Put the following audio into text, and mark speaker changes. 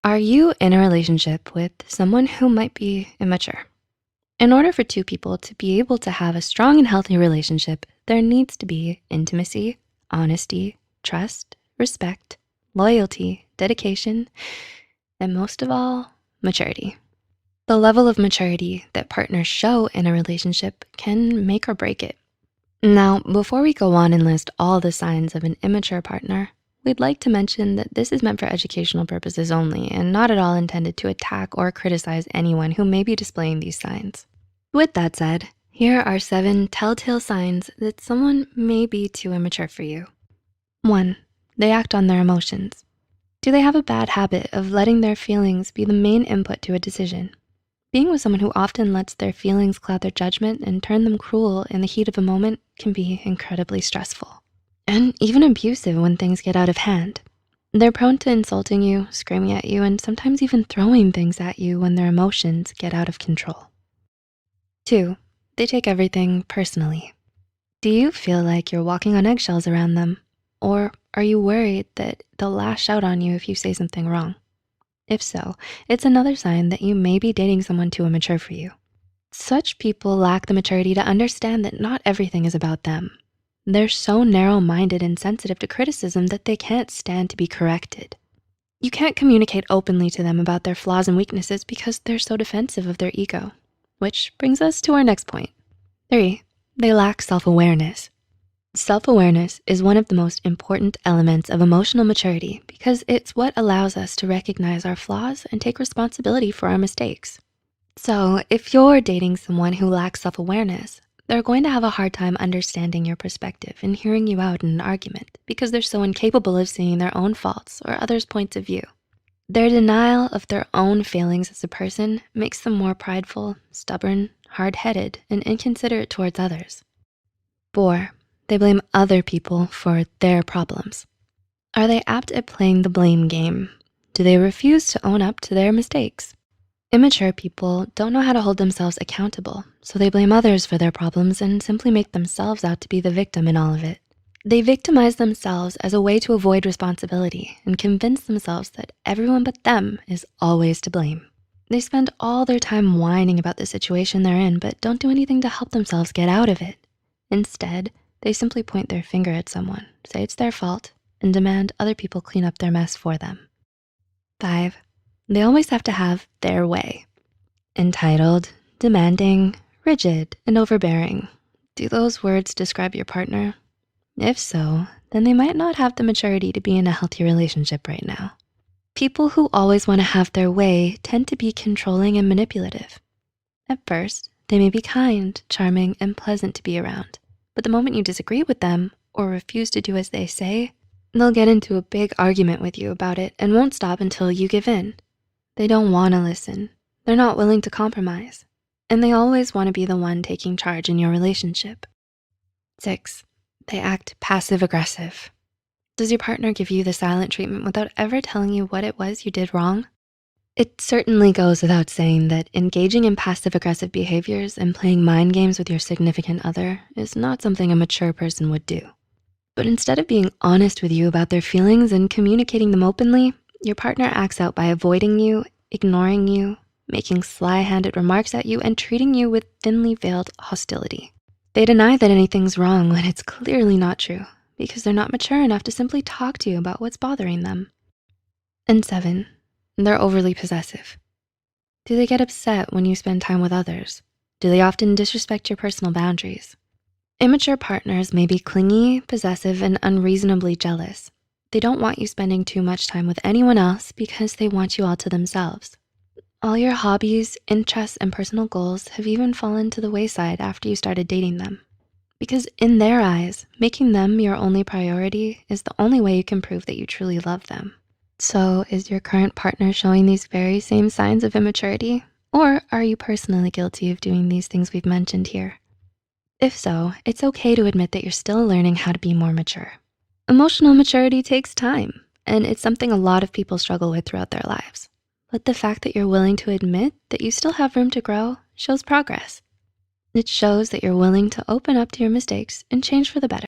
Speaker 1: Are you in a relationship with someone who might be immature? In order for two people to be able to have a strong and healthy relationship, there needs to be intimacy, honesty, trust, respect, loyalty, dedication, and most of all, maturity. The level of maturity that partners show in a relationship can make or break it. Now, before we go on and list all the signs of an immature partner, we'd like to mention that this is meant for educational purposes only and not at all intended to attack or criticize anyone who may be displaying these signs. With that said, here are 7 telltale signs that someone may be too immature for you. 1, they act on their emotions. Do they have a bad habit of letting their feelings be the main input to a decision? Being with someone who often lets their feelings cloud their judgment and turn them cruel in the heat of a moment can be incredibly stressful and even abusive when things get out of hand. They're prone to insulting you, screaming at you, and sometimes even throwing things at you when their emotions get out of control. 2, they take everything personally. Do you feel like you're walking on eggshells around them? Or are you worried that they'll lash out on you if you say something wrong? If so, it's another sign that you may be dating someone too immature for you. Such people lack the maturity to understand that not everything is about them. They're so narrow-minded and sensitive to criticism that they can't stand to be corrected. You can't communicate openly to them about their flaws and weaknesses because they're so defensive of their ego. Which brings us to our next point. 3, they lack self-awareness. Self-awareness is one of the most important elements of emotional maturity because it's what allows us to recognize our flaws and take responsibility for our mistakes. So if you're dating someone who lacks self-awareness, they're going to have a hard time understanding your perspective and hearing you out in an argument because they're so incapable of seeing their own faults or others' points of view. Their denial of their own failings as a person makes them more prideful, stubborn, hard-headed, and inconsiderate towards others. 4, they blame other people for their problems. Are they apt at playing the blame game? Do they refuse to own up to their mistakes? Immature people don't know how to hold themselves accountable, so they blame others for their problems and simply make themselves out to be the victim in all of it. They victimize themselves as a way to avoid responsibility and convince themselves that everyone but them is always to blame. They spend all their time whining about the situation they're in, but don't do anything to help themselves get out of it. Instead, they simply point their finger at someone, say it's their fault, and demand other people clean up their mess for them. 5, they always have to have their way. Entitled, demanding, rigid, and overbearing. Do those words describe your partner? If so, then they might not have the maturity to be in a healthy relationship right now. People who always wanna have their way tend to be controlling and manipulative. At first, they may be kind, charming, and pleasant to be around. But the moment you disagree with them or refuse to do as they say, they'll get into a big argument with you about it and won't stop until you give in. They don't wanna listen. They're not willing to compromise. And they always wanna be the one taking charge in your relationship. 6, they act passive-aggressive. Does your partner give you the silent treatment without ever telling you what it was you did wrong? It certainly goes without saying that engaging in passive-aggressive behaviors and playing mind games with your significant other is not something a mature person would do. But instead of being honest with you about their feelings and communicating them openly, your partner acts out by avoiding you, ignoring you, making sly-handed remarks at you, and treating you with thinly veiled hostility. They deny that anything's wrong when it's clearly not true because they're not mature enough to simply talk to you about what's bothering them. And 7, they're overly possessive. Do they get upset when you spend time with others? Do they often disrespect your personal boundaries? Immature partners may be clingy, possessive, and unreasonably jealous. They don't want you spending too much time with anyone else because they want you all to themselves. All your hobbies, interests, and personal goals have even fallen to the wayside after you started dating them. Because in their eyes, making them your only priority is the only way you can prove that you truly love them. So is your current partner showing these very same signs of immaturity? Or are you personally guilty of doing these things we've mentioned here? If so, it's okay to admit that you're still learning how to be more mature. Emotional maturity takes time, and it's something a lot of people struggle with throughout their lives. But the fact that you're willing to admit that you still have room to grow shows progress. It shows that you're willing to open up to your mistakes and change for the better.